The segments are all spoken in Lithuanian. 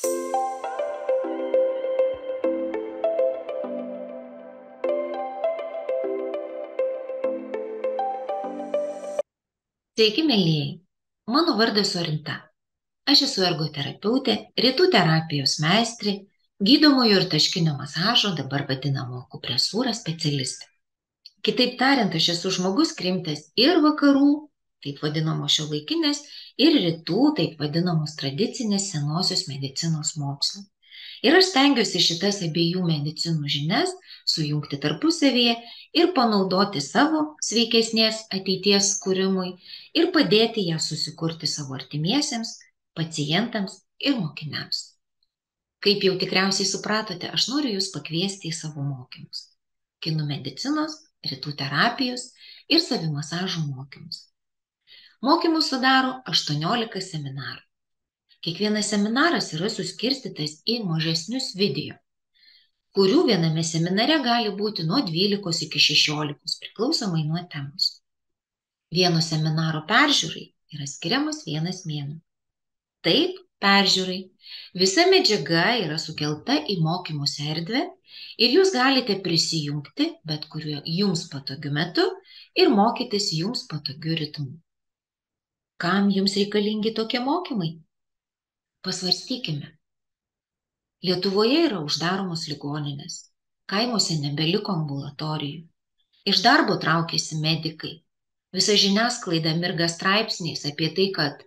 Sveiki, mielieji. Mano vardas Orinta. Aš esu ergoterapeutė, rytų terapijos meistrė, gydomojo ir taškinio masažo, dabar vadinamo akupresūra specialistė. Kitaip tariant, aš esu žmogus krimtas ir vakarų, taip vadinamos šiuolaikinės, ir rytų, taip vadinamos tradicinės senosios medicinos mokslų. Ir aš stengiuosi šitas abiejų medicinų žinias sujungti tarpusavyje ir panaudoti savo sveikesnės ateities kūrimui ir padėti ją susikurti savo artimiesiems, pacientams ir mokiniams. Kaip jau tikriausiai supratote, aš noriu jūs pakviesti į savo mokymus. Kinų medicinos, rytų terapijos ir savimasažų mokymus. Mokymus sudaro 18 seminarų. Kiekvienas seminaras yra suskirstytas į mažesnius video, kurių viename seminare gali būti nuo 12 iki 16, priklausomai nuo temos. Vieno seminaro peržiūrai yra skiriamas 1 mėnuo. Taip, peržiūrai. Visa medžiaga yra sukelta į mokymus erdvę ir jūs galite prisijungti bet kuriuo jums patogiu metu ir mokytis jums patogiu ritmu. Kam jums reikalingi tokie mokymai? Pasvarstykime. Lietuvoje yra uždaromos ligoninės, kaimuose nebeliko ambulatorijų, iš darbo traukiasi medikai, visa žiniasklaida mirga straipsniais apie tai, kad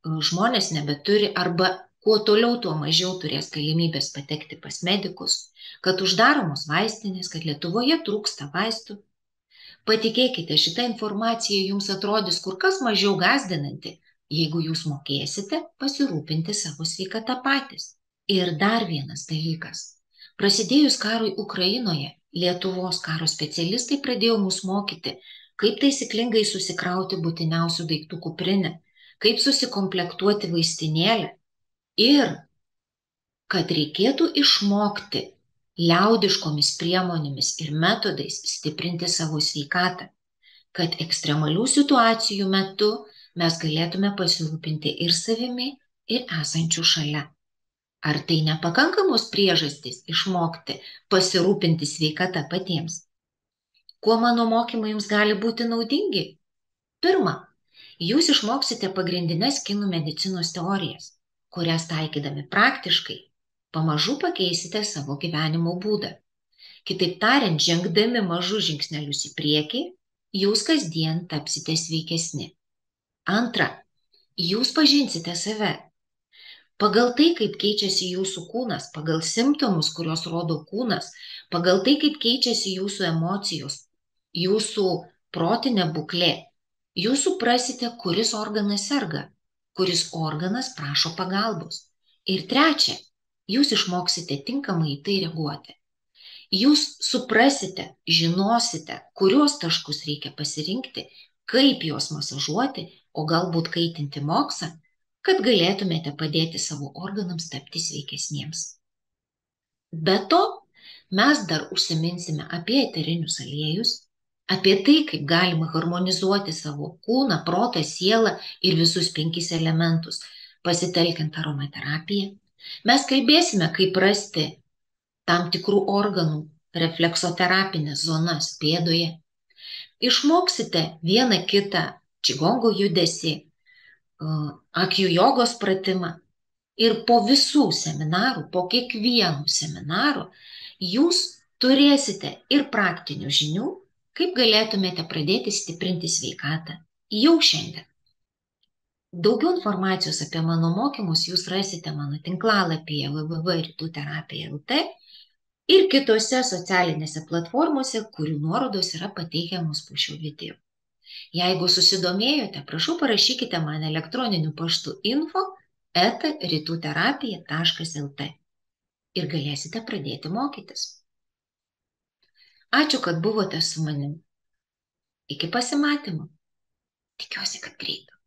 žmonės nebeturi arba kuo toliau, tuo mažiau turės galimybės patekti pas medikus, kad uždaromos vaistinės, kad Lietuvoje trūksta vaistų. Patikėkite, šita informacija jums atrodys kur kas mažiau gąsdinanti, jeigu jūs mokėsite pasirūpinti savo sveikatą patys. Ir dar vienas dalykas. Prasidėjus karui Ukrainoje, Lietuvos karo specialistai pradėjo mus mokyti, kaip taisyklingai susikrauti būtiniausių daiktų kuprinę, kaip susikomplektuoti vaistinėlę ir kad reikėtų išmokti liaudiškomis priemonėmis ir metodais stiprinti savo sveikatą, kad ekstremalių situacijų metu mes galėtume pasirūpinti ir savimi, ir esančių šalia. Ar tai nepakankamos priežastys išmokti pasirūpinti sveikatą patiems? Kuo mano mokymai jums gali būti naudingi? Pirma, jūs išmoksite pagrindines kinų medicinos teorijas, kurias taikydami praktiškai pamažu pakeisite savo gyvenimo būdą. Kitaip tariant, žengdami mažus žingsnelius į priekį, jūs kasdien tapsite sveikesni. Antra, jūs pažinsite save. Pagal tai, kaip keičiasi jūsų kūnas, pagal simptomus, kuriuos rodo kūnas, pagal tai, kaip keičiasi jūsų emocijos, jūsų protinė būklė, jūs suprasite, kuris organas serga, kuris organas prašo pagalbos. Ir trečia, jūs išmoksite tinkamai į tai reaguoti. Jūs suprasite, žinosite, kurios taškus reikia pasirinkti, kaip juos masažuoti, o galbūt kaitinti moksą, kad galėtumėte padėti savo organams tapti sveikesniems. Be to, mes dar užsiminsime apie eterinius aliejus, apie tai, kaip galima harmonizuoti savo kūną, protą, sielą ir visus 5 elementus, pasitelkiant aromaterapiją. Mes kalbėsime, kaip rasti tam tikrų organų refleksoterapinės zonas pėdoje. Išmoksite vieną kitą čigongo judesį, akių jogos pratimą ir po visų seminarų, po kiekvienų seminarų jūs turėsite ir praktinių žinių, kaip galėtumėte pradėti stiprinti sveikatą jau šiandien. Daugiau informacijos apie mano mokymus jūs rasite mano tinklalapyje www.rytuterapija.lt ir kitose socialinėse platformose, kurių nuorodos yra pateikiamos po šio video. Jeigu susidomėjote, prašau parašykite man elektroniniu paštu info@rytuterapija.lt ir galėsite pradėti mokytis. Ačiū, kad buvote su manimi. Iki pasimatymo. Tikiuosi, kad greitai.